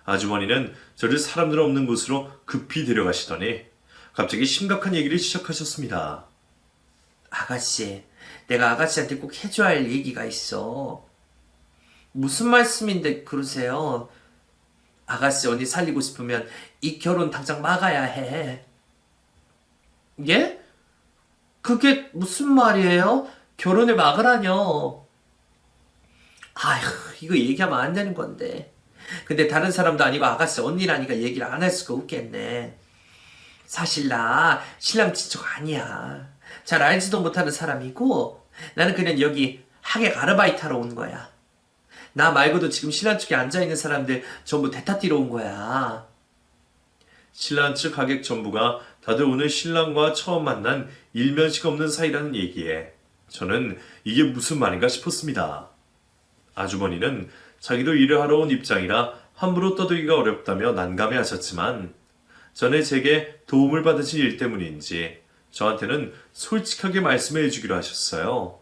아주머니는 저를 사람들 없는 곳으로 급히 데려가시더니 갑자기 심각한 얘기를 시작하셨습니다. 아가씨, 내가 아가씨한테 꼭 해줘야 할 얘기가 있어. 무슨 말씀인데 그러세요? 아가씨 언니 살리고 싶으면 이 결혼 당장 막아야 해. 예? 그게 무슨 말이에요? 결혼을 막으라뇨. 아휴, 이거 얘기하면 안 되는 건데. 근데 다른 사람도 아니고 아가씨 언니라니까 얘기를 안 할 수가 없겠네. 사실 나 신랑 친척 아니야. 잘 알지도 못하는 사람이고 나는 그냥 여기 하객 아르바이트 하러 온 거야. 나 말고도 지금 신랑 측에 앉아있는 사람들 전부 대타 뛰러 온 거야. 신랑 측 하객 전부가 다들 오늘 신랑과 처음 만난 일면식 없는 사이라는 얘기에 저는 이게 무슨 말인가 싶었습니다. 아주머니는 자기도 일을 하러 온 입장이라 함부로 떠들기가 어렵다며 난감해 하셨지만 전에 제게 도움을 받으신 일 때문인지 저한테는 솔직하게 말씀해 주기로 하셨어요.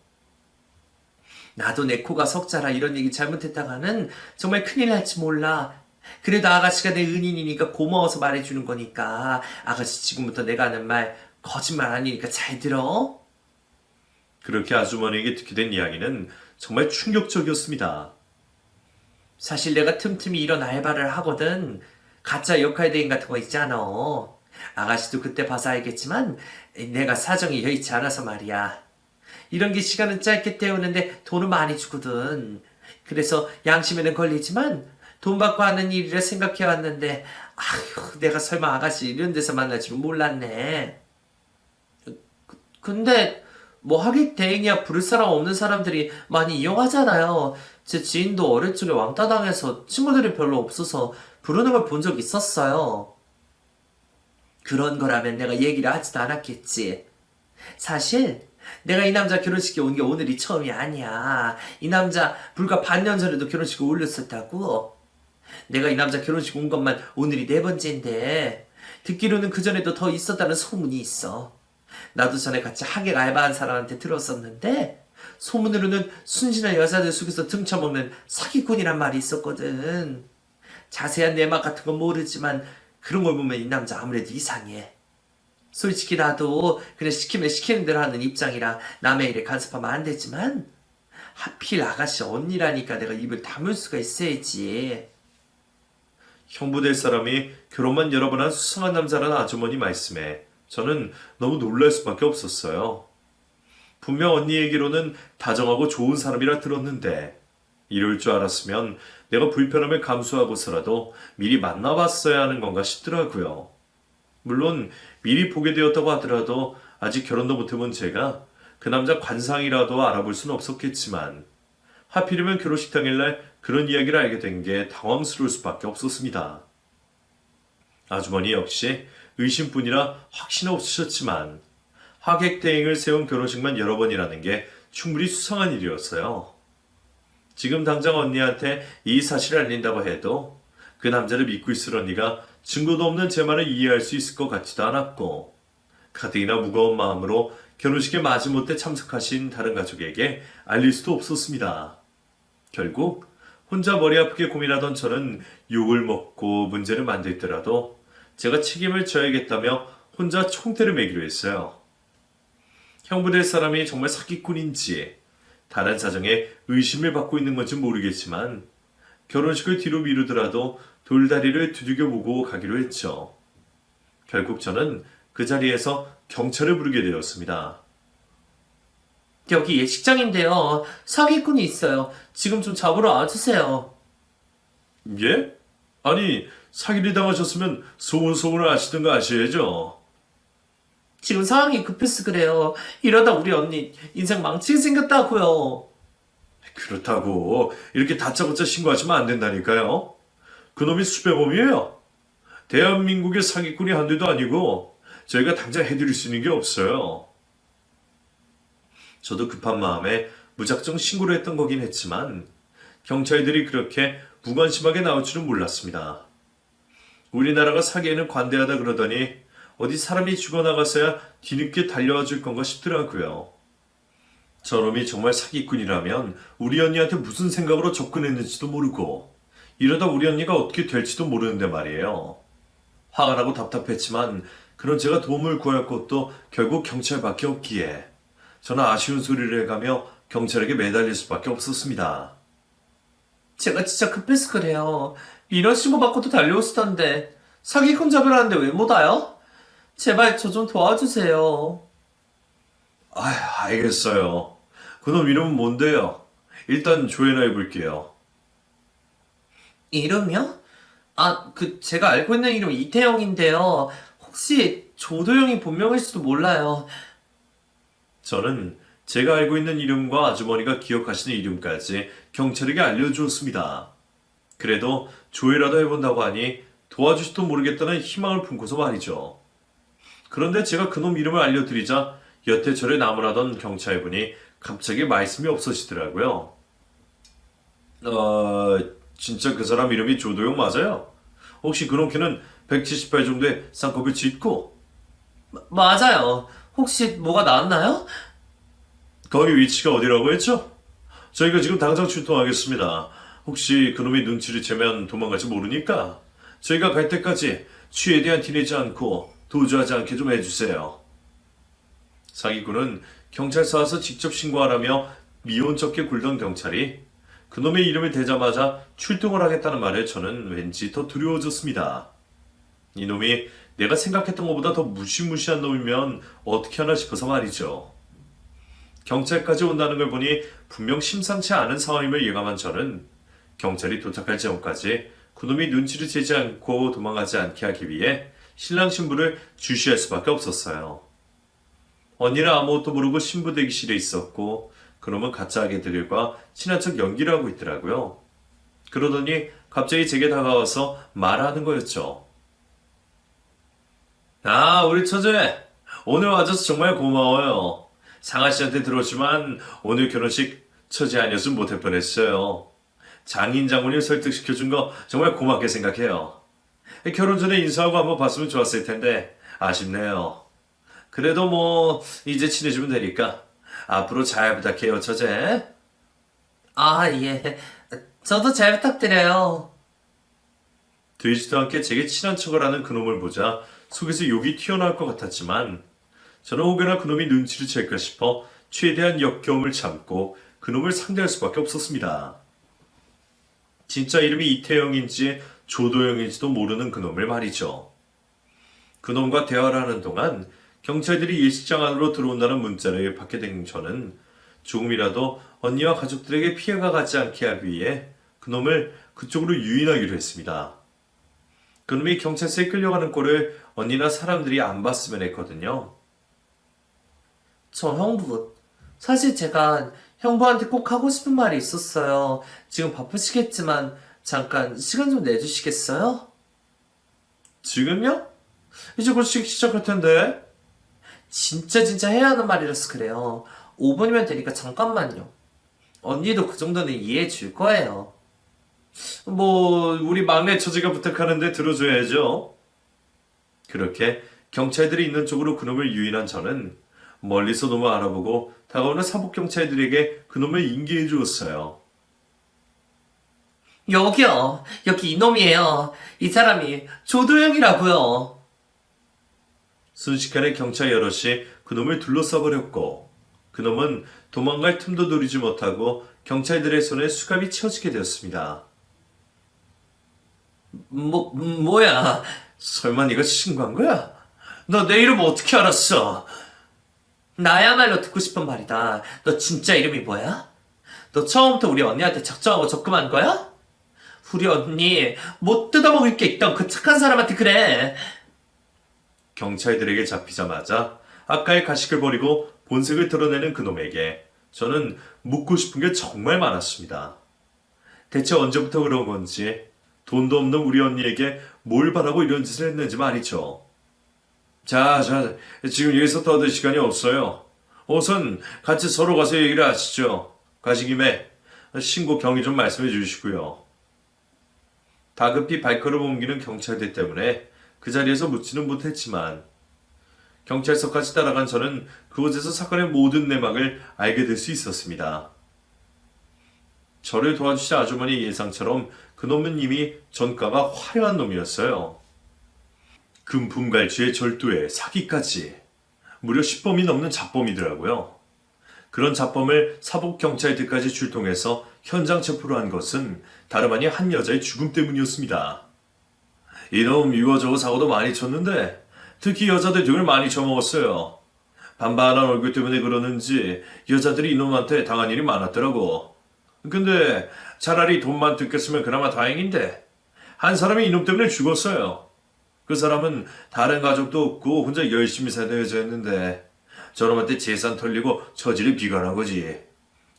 나도 내 코가 석자라 이런 얘기 잘못했다가는 정말 큰일 날지 몰라. 그래도 아가씨가 내 은인이니까 고마워서 말해주는 거니까 아가씨 지금부터 내가 하는 말 거짓말 아니니까 잘 들어. 그렇게 아주머니에게 듣게 된 이야기는 정말 충격적이었습니다. 사실 내가 틈틈이 이런 알바를 하거든. 가짜 역할 대행 같은 거 있잖아. 아가씨도 그때 봐서 알겠지만 내가 사정이 여의치 않아서 말이야. 이런 게 시간은 짧게 때우는데 돈은 많이 주거든. 그래서 양심에는 걸리지만 돈 받고 하는 일이라 생각해왔는데 아휴 내가 설마 아가씨 이런 데서 만날 줄 몰랐네. 근데 뭐 하객 대행이야 부를 사람 없는 사람들이 많이 이용하잖아요. 제 지인도 어릴 적에 왕따 당해서 친구들이 별로 없어서 부르는 걸 본 적 있었어요. 그런 거라면 내가 얘기를 하지도 않았겠지. 사실 내가 이 남자 결혼식에 온 게 오늘이 처음이 아니야. 이 남자 불과 반년 전에도 결혼식을 올렸었다고. 내가 이 남자 결혼식 온 것만 오늘이 4번째인데 듣기로는 그전에도 더 있었다는 소문이 있어. 나도 전에 같이 하객 알바한 사람한테 들었었는데 소문으로는 순진한 여자들 속에서 등쳐먹는 사기꾼이란 말이 있었거든. 자세한 내막 같은 건 모르지만 그런 걸 보면 이 남자 아무래도 이상해. 솔직히 나도 그냥 시키면 시키는 대로 하는 입장이라 남의 일에 간섭하면 안 되지만 하필 아가씨 언니라니까 내가 입을 다물 수가 있어야지. 형부 될 사람이 결혼만 여러 번 한 수상한 남자라는 아주머니 말씀에 저는 너무 놀랄 수밖에 없었어요. 분명 언니 얘기로는 다정하고 좋은 사람이라 들었는데 이럴 줄 알았으면 내가 불편함을 감수하고서라도 미리 만나봤어야 하는 건가 싶더라고요. 물론 미리 보게 되었다고 하더라도 아직 결혼도 못해본 제가 그 남자 관상이라도 알아볼 수는 없었겠지만 하필이면 결혼식 당일날 그런 이야기를 알게 된 게 당황스러울 수밖에 없었습니다. 아주머니 역시 의심뿐이라 확신 없으셨지만 하객 대행을 세운 결혼식만 여러 번이라는 게 충분히 수상한 일이었어요. 지금 당장 언니한테 이 사실을 알린다고 해도 그 남자를 믿고 있을 언니가 증거도 없는 제 말을 이해할 수 있을 것 같지도 않았고 가뜩이나 무거운 마음으로 결혼식에 마지못해 참석하신 다른 가족에게 알릴 수도 없었습니다. 결국 혼자 머리 아프게 고민하던 저는 욕을 먹고 문제를 만들더라도 제가 책임을 져야겠다며 혼자 총대를 매기로 했어요. 형부 될 사람이 정말 사기꾼인지 다른 사정에 의심을 받고 있는 건지 모르겠지만 결혼식을 뒤로 미루더라도 돌다리를 두들겨보고 가기로 했죠. 결국 저는 그 자리에서 경찰을 부르게 되었습니다. 여기 예식장인데요. 사기꾼이 있어요. 지금 좀 잡으러 와주세요. 예? 아니 사기를 당하셨으면 소문을 아시던가 아셔야죠. 지금 상황이 급해서 그래요. 이러다 우리 언니 인생 망치게 생겼다고요. 그렇다고 이렇게 다짜고짜 신고하시면 안 된다니까요. 그놈이 수배범이에요. 대한민국의 사기꾼이 한둘도 아니고 저희가 당장 해드릴 수 있는 게 없어요. 저도 급한 마음에 무작정 신고를 했던 거긴 했지만 경찰들이 그렇게 무관심하게 나올 줄은 몰랐습니다. 우리나라가 사기에는 관대하다 그러더니 어디 사람이 죽어나가서야 뒤늦게 달려와 줄 건가 싶더라고요. 저놈이 정말 사기꾼이라면 우리 언니한테 무슨 생각으로 접근했는지도 모르고 이러다 우리 언니가 어떻게 될지도 모르는데 말이에요. 화가 나고 답답했지만 그런 제가 도움을 구할 곳도 결국 경찰밖에 없기에 저는 아쉬운 소리를 해가며 경찰에게 매달릴 수밖에 없었습니다. 제가 진짜 급해서 그래요. 이런 신고 받고도 달려오시던데 사기꾼 잡으라는데 왜 못 와요? 제발 저 좀 도와주세요. 알겠어요. 그놈 이름은 뭔데요? 일단 조회나 해볼게요. 이름이요? 제가 알고 있는 이름 이태영인데요. 혹시 조도영이 본명일지도 몰라요. 저는 제가 알고 있는 이름과 아주머니가 기억하시는 이름까지 경찰에게 알려주었습니다. 그래도 조회라도 해본다고 하니 도와주실도 모르겠다는 희망을 품고서 말이죠. 그런데 제가 그놈 이름을 알려드리자 여태 저를 나무라던 경찰분이 갑자기 말씀이 없어지더라고요. 진짜 그 사람 이름이 조도영 맞아요? 혹시 그놈 키는 178 정도의 쌍꺼풀 짙고 맞아요. 혹시 뭐가 나왔나요? 거기 위치가 어디라고 했죠? 저희가 지금 당장 출동하겠습니다. 혹시 그놈이 눈치를 채면 도망갈지 모르니까 저희가 갈 때까지 취에 대한 티내지 않고 도주하지 않게 좀 해주세요. 사기꾼은 경찰서 와서 직접 신고하라며 미온쩍게 굴던 경찰이 그놈의 이름을 대자마자 출동을 하겠다는 말에 저는 왠지 더 두려워졌습니다. 이놈이 내가 생각했던 것보다 더 무시무시한 놈이면 어떻게 하나 싶어서 말이죠. 경찰까지 온다는 걸 보니 분명 심상치 않은 상황임을 예감한 저는 경찰이 도착할 전까지 그놈이 눈치를 채지 않고 도망가지 않게 하기 위해 신랑 신부를 주시할 수밖에 없었어요. 언니는 아무것도 모르고 신부 대기실에 있었고 그놈은 가짜 아기들과 친한 척 연기를 하고 있더라고요. 그러더니 갑자기 제게 다가와서 말하는 거였죠. 우리 처제 오늘 와줘서 정말 고마워요. 상아 씨한테 들었지만 오늘 결혼식 처제 아니었으면 못할 뻔했어요. 장인 장모님 설득시켜준 거 정말 고맙게 생각해요. 결혼 전에 인사하고 한번 봤으면 좋았을 텐데 아쉽네요. 그래도 뭐 이제 친해지면 되니까 앞으로 잘 부탁해요, 처제. 예. 저도 잘 부탁드려요. 되지도 않게 제게 친한 척을 하는 그놈을 보자 속에서 욕이 튀어나올 것 같았지만 저는 혹여나 그놈이 눈치를 챌까 싶어 최대한 역겨움을 참고 그놈을 상대할 수밖에 없었습니다. 진짜 이름이 이태영인지 조도영인지도 모르는 그놈을 말이죠. 그놈과 대화를 하는 동안 경찰들이 예식장 안으로 들어온다는 문자를 받게 된 저는 조금이라도 언니와 가족들에게 피해가 가지 않게 하기 위해 그놈을 그쪽으로 유인하기로 했습니다. 그놈이 경찰서에 끌려가는 꼴을 언니나 사람들이 안 봤으면 했거든요. 저 형부, 사실 제가 형부한테 꼭 하고 싶은 말이 있었어요. 지금 바쁘시겠지만 잠깐 시간 좀 내주시겠어요? 지금요? 이제 곧 시작할 텐데. 진짜 해야 하는 말이라서 그래요. 5분이면 되니까 잠깐만요. 언니도 그 정도는 이해해 줄 거예요. 뭐 우리 막내 처제가 부탁하는데 들어줘야죠. 그렇게 경찰들이 있는 쪽으로 그놈을 유인한 저는 멀리서 놈을 알아보고 다가오는 사복 경찰들에게 그놈을 인계해 주었어요. 여기요. 여기 이놈이에요. 이 사람이 조도영이라고요. 순식간에 경찰 여럿이 그놈을 둘러싸버렸고 그놈은 도망갈 틈도 노리지 못하고 경찰들의 손에 수갑이 채워지게 되었습니다. 뭐야. 설마 네가 신고한 거야? 너 내 이름 어떻게 알았어? 나야말로 듣고 싶은 말이다. 너 진짜 이름이 뭐야? 너 처음부터 우리 언니한테 작정하고 적금한 거야? 우리 언니 못 뜯어먹을 게 있던 그 착한 사람한테 그래. 경찰들에게 잡히자마자 아까의 가식을 버리고 본색을 드러내는 그놈에게 저는 묻고 싶은 게 정말 많았습니다. 대체 언제부터 그런 건지 돈도 없는 우리 언니에게 뭘 바라고 이런 짓을 했는지 말이죠. 자, 지금 여기서 떠들 시간이 없어요. 우선 같이 서로 가서 얘기를 하시죠. 가신 김에 신고 경위 좀 말씀해 주시고요. 다급히 발걸음 옮기는 경찰들 때문에 그 자리에서 묻지는 못했지만 경찰서까지 따라간 저는 그곳에서 사건의 모든 내막을 알게 될 수 있었습니다. 저를 도와주신 아주머니 예상처럼 그놈은 이미 전과가 화려한 놈이었어요. 금품갈취에 절도에 사기까지 무려 10범이 넘는 잡범이더라고요. 그런 잡범을 사복경찰들까지 출동해서 현장 체포를 한 것은 다름 아닌 한 여자의 죽음 때문이었습니다. 이놈 이거저거 사고도 많이 쳤는데 특히 여자들 등을 많이 쳐먹었어요. 반반한 얼굴 때문에 그러는지 여자들이 이놈한테 당한 일이 많았더라고. 근데 차라리 돈만 뜯겼으면 그나마 다행인데 한 사람이 이놈 때문에 죽었어요. 그 사람은 다른 가족도 없고 혼자 열심히 사는 여자였는데 저놈한테 재산 털리고 처지를 비관한 거지.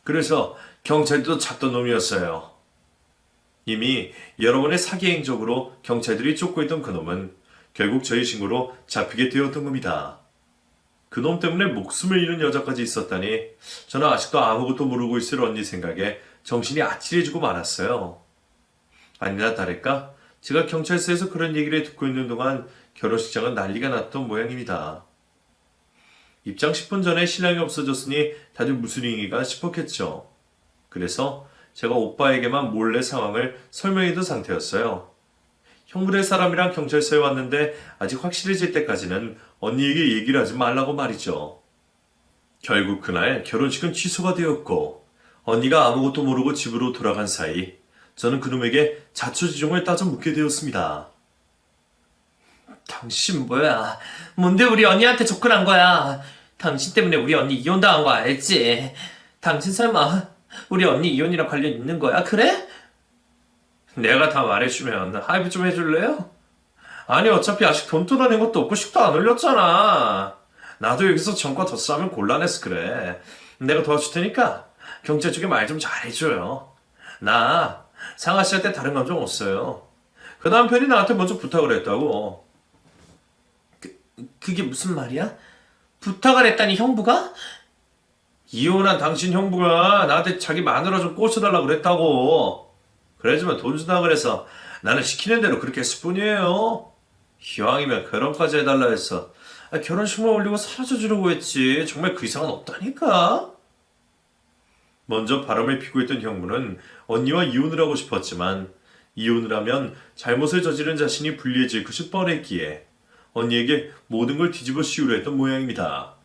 그래서 경찰도 찾던 놈이었어요. 이미 여러 번의 사기 행적으로 경찰들이 쫓고 있던 그놈은 결국 저희 신고로 잡히게 되었던 겁니다. 그놈 때문에 목숨을 잃은 여자까지 있었다니 저는 아직도 아무것도 모르고 있을 언니 생각에 정신이 아찔해지고 말았어요. 아니나 다를까 제가 경찰서에서 그런 얘기를 듣고 있는 동안 결혼식장은 난리가 났던 모양입니다. 입장 10분 전에 신랑이 없어졌으니 다들 무슨 일인가 싶었겠죠. 그래서 제가 오빠에게만 몰래 상황을 설명해둔 상태였어요. 형부네 사람이랑 경찰서에 왔는데 아직 확실해질 때까지는 언니에게 얘기를 하지 말라고 말이죠. 결국 그날 결혼식은 취소가 되었고 언니가 아무것도 모르고 집으로 돌아간 사이 저는 그놈에게 자초지종을 따져 묻게 되었습니다. 당신 뭐야? 뭔데 우리 언니한테 접근한 거야? 당신 때문에 우리 언니 이혼당한 거 알지? 당신 설마 우리 언니 이혼이랑 관련 있는 거야? 그래? 내가 다 말해주면 합의 좀 해줄래요? 아니 어차피 아직 돈 뜯어낸 것도 없고 식도 안 올렸잖아. 나도 여기서 전과 더 싸면 곤란해서 그래. 내가 도와줄 테니까 경찰 쪽에 말 좀 잘해줘요. 나 상아 씨한테 다른 감정 없어요. 그 남편이 나한테 먼저 부탁을 했다고. 그게 무슨 말이야? 부탁을 했다니 형부가? 이혼한 당신 형부가 나한테 자기 마누라 좀 꼬셔달라고 그랬다고. 그래주면 돈 준다고 그래서 나는 시키는 대로 그렇게 했을 뿐이에요. 기왕이면 결혼까지 해달라 해서 결혼식만 올리고 사라져주려고 했지. 정말 그 이상은 없다니까. 먼저 바람을 피고 있던 형부는 언니와 이혼을 하고 싶었지만 이혼을 하면 잘못을 저지른 자신이 불리해질 것이 뻔했기에 언니에게 모든 걸 뒤집어 씌우려 했던 모양입니다.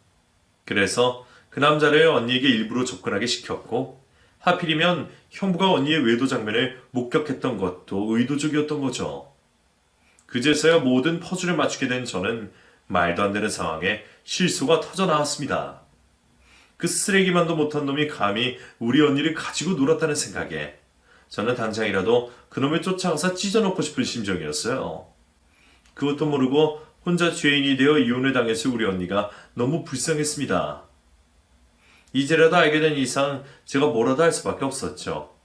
그래서 그 남자를 언니에게 일부러 접근하게 시켰고 하필이면 형부가 언니의 외도 장면을 목격했던 것도 의도적이었던 거죠. 그제서야 모든 퍼즐을 맞추게 된 저는 말도 안 되는 상황에 실수가 터져 나왔습니다. 그 쓰레기만도 못한 놈이 감히 우리 언니를 가지고 놀았다는 생각에 저는 당장이라도 그놈을 쫓아가서 찢어놓고 싶은 심정이었어요. 그것도 모르고 혼자 죄인이 되어 이혼을 당했을 우리 언니가 너무 불쌍했습니다. 이제라도 알게 된 이상 제가 뭐라도 할 수밖에 없었죠.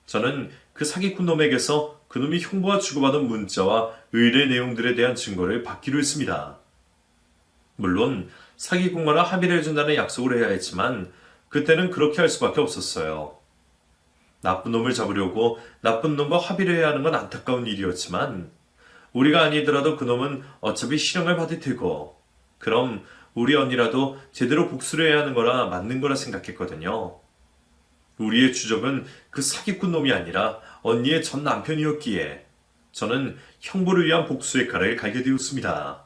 저는 그 사기꾼 놈에게서 그놈이 형부와 주고받은 문자와 의뢰 내용들에 대한 증거를 받기로 했습니다. 물론 사기꾼과는 합의를 해준다는 약속을 해야 했지만 그때는 그렇게 할 수밖에 없었어요. 나쁜 놈을 잡으려고 나쁜 놈과 합의를 해야 하는 건 안타까운 일이었지만 우리가 아니더라도 그놈은 어차피 실형을 받을 테고 그럼 우리 언니라도 제대로 복수를 해야 하는 거라 맞는 거라 생각했거든요. 우리의 주적은 그 사기꾼 놈이 아니라 언니의 전 남편이었기에 저는 형부를 위한 복수의 칼을 갈게 되었습니다.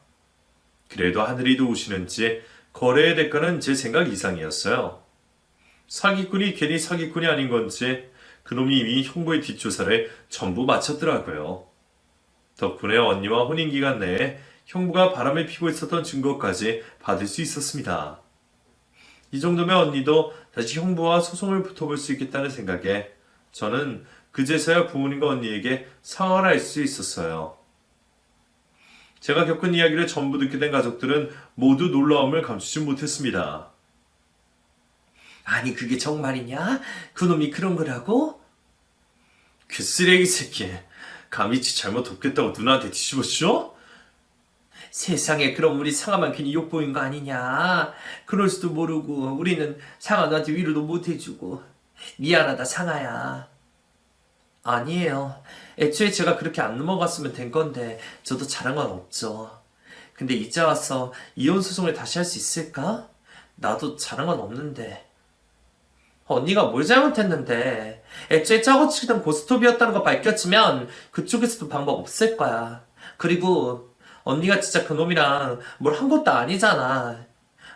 그래도 하늘이 도우시는지 거래의 대가는 제 생각 이상이었어요. 사기꾼이 괜히 사기꾼이 아닌 건지 그놈이 이미 형부의 뒷조사를 전부 마쳤더라고요. 덕분에 언니와 혼인기간 내에 형부가 바람을 피고 있었던 증거까지 받을 수 있었습니다. 이 정도면 언니도 다시 형부와 소송을 붙어볼 수 있겠다는 생각에 저는 그제서야 부모님과 언니에게 상황을 알 수 있었어요. 제가 겪은 이야기를 전부 듣게 된 가족들은 모두 놀라움을 감추지 못했습니다. 아니 그게 정말이냐? 그놈이 그런 거라고? 그 쓰레기 새끼, 감히 지 잘못 돕겠다고 누나한테 뒤집어줘? 세상에 그럼 우리 상아만 괜히 욕보인 거 아니냐? 그럴 수도 모르고 우리는 상아 너한테 위로도 못 해주고 미안하다 상아야. 아니에요. 애초에 제가 그렇게 안 넘어갔으면 된 건데 저도 잘한 건 없죠. 근데 이제 와서 이혼 소송을 다시 할 수 있을까? 나도 잘한 건 없는데. 언니가 뭘 잘못했는데 애초에 짜고 치던 고스톱이었다는 거 밝혀지면 그쪽에서도 방법 없을 거야. 그리고 언니가 진짜 그놈이랑 뭘 한 것도 아니잖아.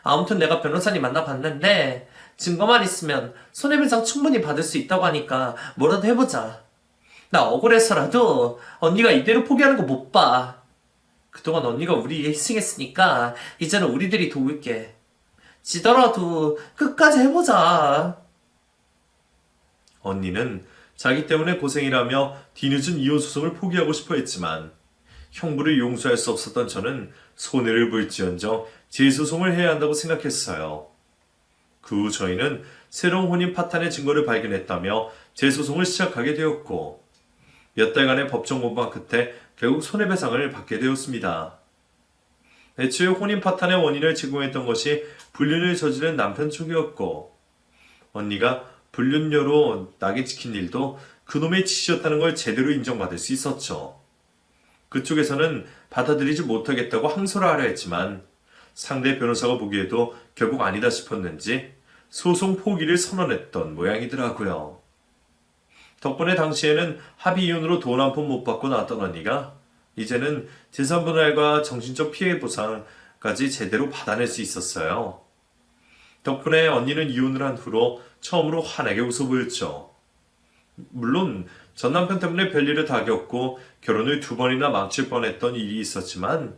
아무튼 내가 변호사님 만나봤는데 증거만 있으면 손해배상 충분히 받을 수 있다고 하니까 뭐라도 해보자. 나 억울해서라도 언니가 이대로 포기하는 거 못 봐. 그동안 언니가 우리 위해 희생했으니까 이제는 우리들이 도울게. 지더라도 끝까지 해보자. 언니는 자기 때문에 고생이라며 뒤늦은 이혼 소송을 포기하고 싶어 했지만 형부를 용서할 수 없었던 저는 손해를 볼지언정 재소송을 해야 한다고 생각했어요. 그 후 저희는 새로운 혼인 파탄의 증거를 발견했다며 재소송을 시작하게 되었고 몇 달간의 법정 공방 끝에 결국 손해배상을 받게 되었습니다. 애초에 혼인 파탄의 원인을 제공했던 것이 불륜을 저지른 남편 쪽이었고 언니가 불륜녀로 낙인 찍힌 일도 그놈의 짓이었다는 걸 제대로 인정받을 수 있었죠. 그쪽에서는 받아들이지 못하겠다고 항소를 하려 했지만 상대 변호사가 보기에도 결국 아니다 싶었는지 소송 포기를 선언했던 모양이더라고요. 덕분에 당시에는 합의 이혼으로 돈 한 푼 못 받고 나왔던 언니가 이제는 재산분할과 정신적 피해 보상까지 제대로 받아낼 수 있었어요. 덕분에 언니는 이혼을 한 후로 처음으로 환하게 웃어 보였죠. 물론 전 남편 때문에 별일을 다 겪고 결혼을 2번이나 망칠 뻔했던 일이 있었지만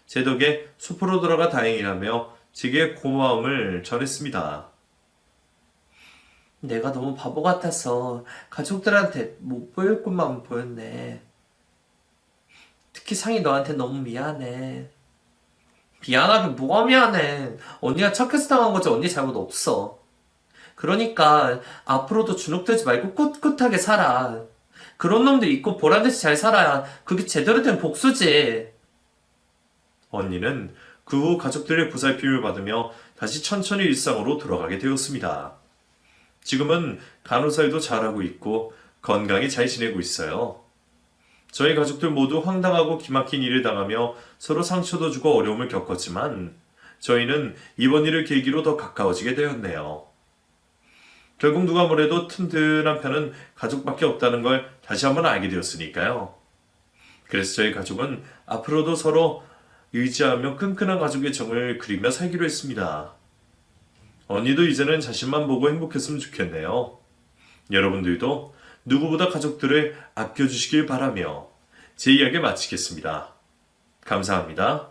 제 덕에 숲으로 돌아가 다행이라며 제게 고마움을 전했습니다. 내가 너무 바보 같아서 가족들한테 못 보일 것만 보였네. 특히 상이 너한테 너무 미안해. 미안하긴 뭐가 미안해. 언니가 착해서 당한 거지 언니 잘못 없어. 그러니까 앞으로도 주눅들지 말고 꿋꿋하게 살아. 그런 놈들 있고 보란듯이 잘 살아야 그게 제대로 된 복수지. 언니는 그 후 가족들의 보살핌을 받으며 다시 천천히 일상으로 돌아가게 되었습니다. 지금은 간호사 일도 잘하고 있고 건강히 잘 지내고 있어요. 저희 가족들 모두 황당하고 기막힌 일을 당하며 서로 상처도 주고 어려움을 겪었지만 저희는 이번 일을 계기로 더 가까워지게 되었네요. 결국 누가 뭐래도 튼튼한 편은 가족밖에 없다는 걸 다시 한번 알게 되었으니까요. 그래서 저희 가족은 앞으로도 서로 의지하며 끈끈한 가족의 정을 그리며 살기로 했습니다. 언니도 이제는 자신만 보고 행복했으면 좋겠네요. 여러분들도 누구보다 가족들을 아껴주시길 바라며 제 이야기 마치겠습니다. 감사합니다.